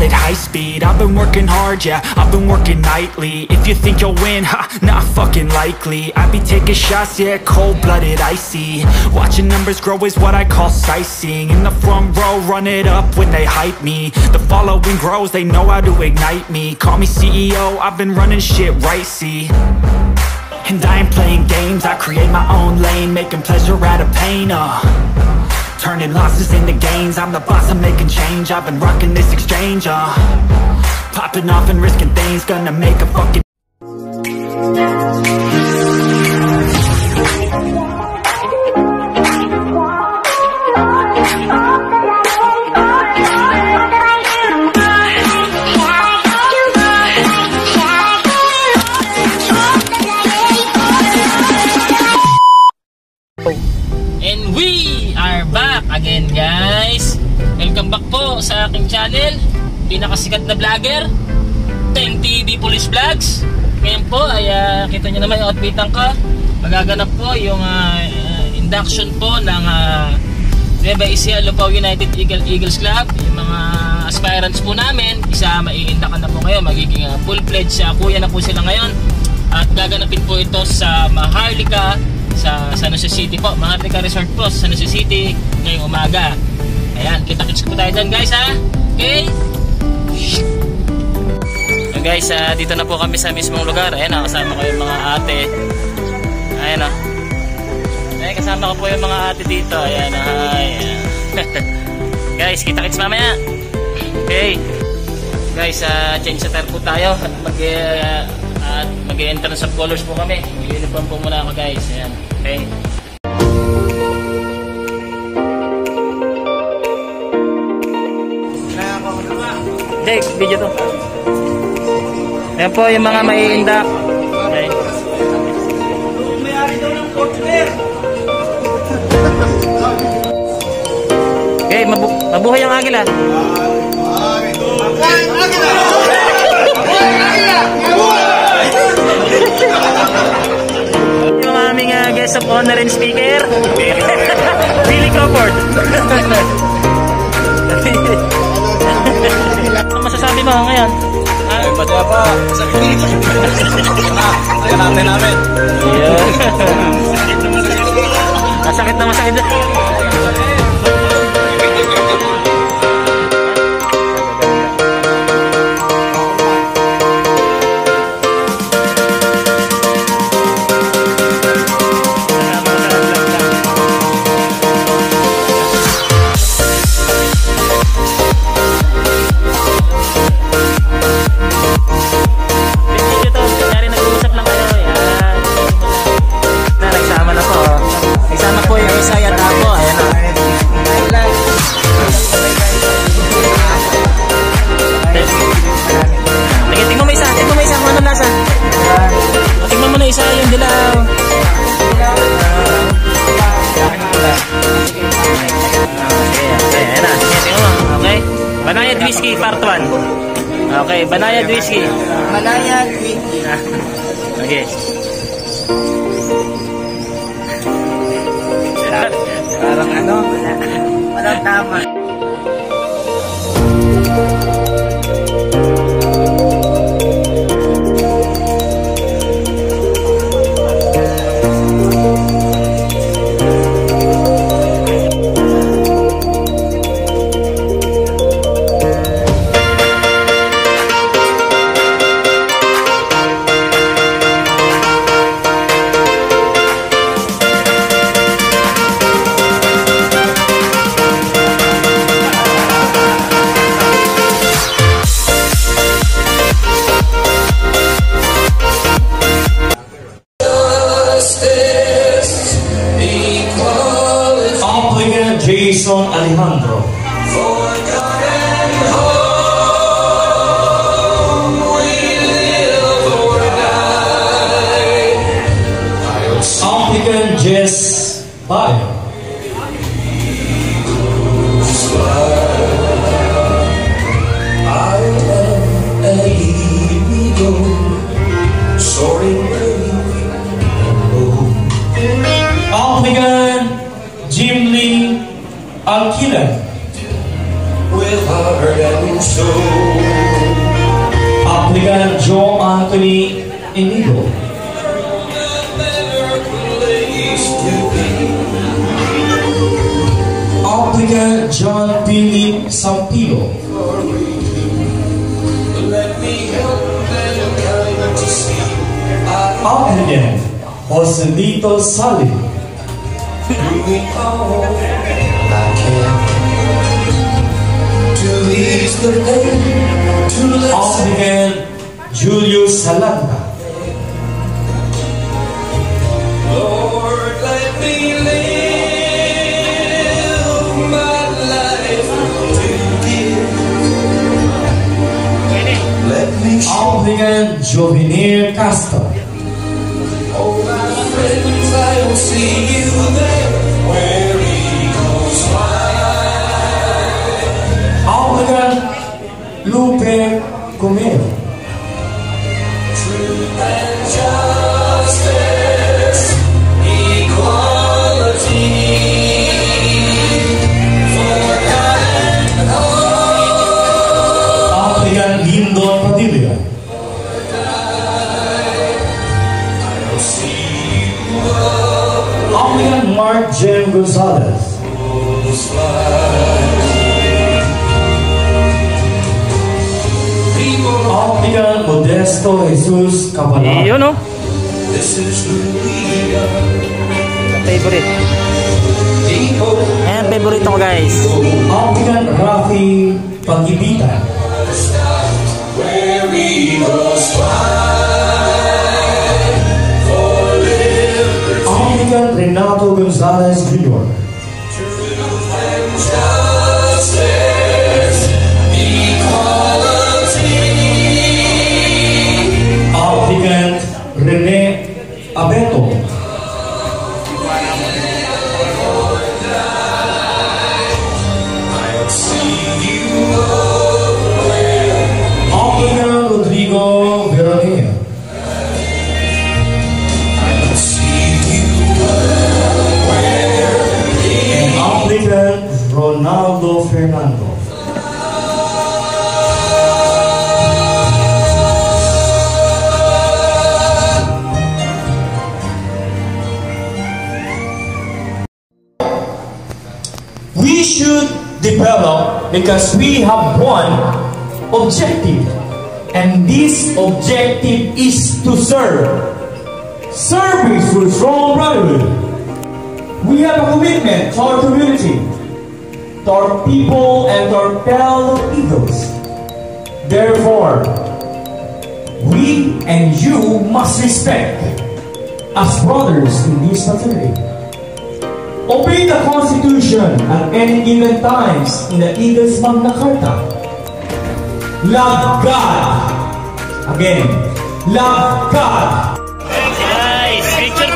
at high speed. I've been working hard, yeah, I've been working nightly. If you think you'll win, ha, not fucking likely. I be taking shots, yeah, cold-blooded, icy. Watching numbers grow is what I call sightseeing. In the front row, run it up when they hype me. The following grows, they know how to ignite me. Call me CEO, I've been running shit right, see. And I ain't playing games, I create my own lane, making pleasure out of pain, turning losses into gains. I'm the boss, I'm making change. I've been rocking this exchange, popping off and risking things. Gonna make a fucking And we are back again, guys. Welcome back po sa aking channel, pinakasikat na vlogger, Teng TV Police Vlogs. Ngayon po ay kita nyo naman yung outfitan ko. Magaganap po yung induction po ng Nueva Ecija Lupao United Eagles Club. Yung mga aspirants po namin, isa maiindakan na po kayo, magiging full-fledged kuya na po sila ngayon. At gaganapin po ito sa Maharlika, sa San Jose City po, Maharlika Resort po sa San Jose City ngayong umaga. Ayan, kita-kits po tayo dyan, guys, ha. Okay, so guys, dito na po kami sa mismong lugar. Ayan, kasama ko yung mga ate. Ayan, ayan, kasama ko po yung mga ate dito. Ayan, ayan. Guys, kita-kits mamaya. Okay guys, change attire po tayo at mag-entrance of colors po kami. Uniform po muna ako, guys. Ayan. Okay. Dek, video to. Ayan po yung mga maiindak. Okay. Okay, mabuhay ang agila. Yung aming guest of honor and speaker, Billy Crawford. Ano masasabi mo ngayon? Ay, masaya pa. Kaya namin. Masakit na masakit. Isa yung dilaw. Okay. Banayad Whiskey Part 1. Okay, Banayad Whiskey. Banayad Whiskey. Okay. Parang ano? Walang tama. Jason Alejandro. Applicant Jess Bayo. Applicant Jim Lee Alquilan. Anthony Inigo. Applicant John Philip Sampilo. Applicant Joselito Salim. Applicant Julius Salanda. Lord, let me live my life to give. Let me show Applicant Jovenir Castro. all my friends, I will see you there where eagles fly. Applicant Lupe Comero. Truth and justice, equality, for God and all. Applicant Lindon Padilla. Applicant Mark Jem Gonzalez. Applicant Modesto Jesus Cavallo. Yun o. This is who we are. Favorite. Ayan, favorite ko guys. Applicant Rafi Pagibitan. Where eagles fly for liberty, Applicant Renato Gonzalez Jr. truth and justice, equality. Applicant Rene Abeto. I'll see you Applicant Rodrigo Veronea. I'll see you And applicant Ronaldo Fernando. We should develop because we have one objective, and this objective is to serve. Service for strong brotherhood. We have a commitment to our community, to our people, and to our fellow Eagles. Therefore, we and you must respect as brothers in this fraternity. Obey the Constitution at any given times in the Eagles Magna Carta. Love God. Again, love God. Guys, picture.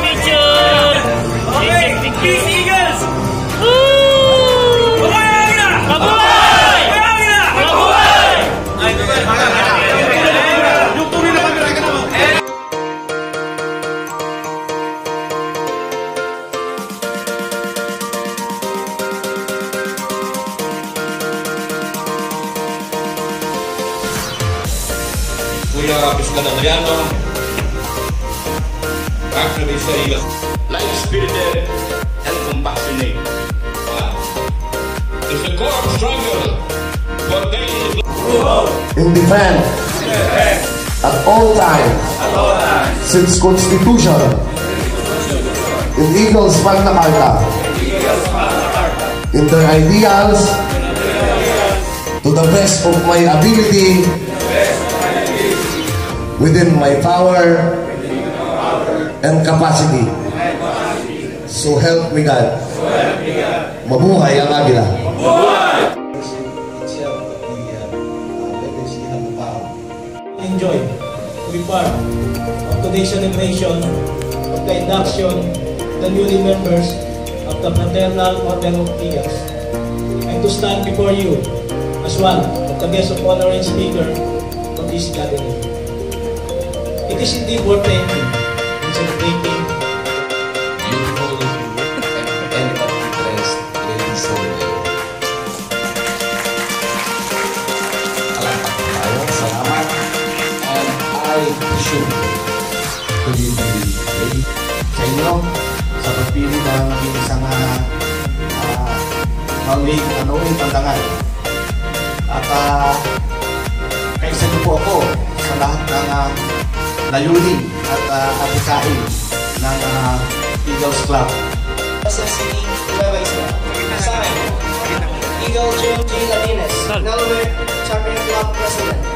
Peace Eagles! Mabuhay! Mabuhay! Kuya Pislan Adriano, actually say light-spirited and compassionate. Is the core struggle for daily in defense at all times since Constitution in Eagles Magna Carta in their ideals to the best of my ability within my power and capacity. So help me God. Mabuhay ang Agila. Enjoy to be part of today's celebration of the induction of the newly members of the Fraternal Order of Eagles, and to stand before you as one of the guest of honor and speaker of this gathering. It is indeed worth thanking and celebrating beautiful and of interest in Sunday. Salamat. And I my issue to be sa inyo sa pagpili ng isang manuwing pandangal. At kaisa niyo po ako sa lahat ng layunin at adikain ng Eagles Club. Sa City, Nueva Ecija. Sa akin, Eagle June G. Ladines, Delaware Champion Club President.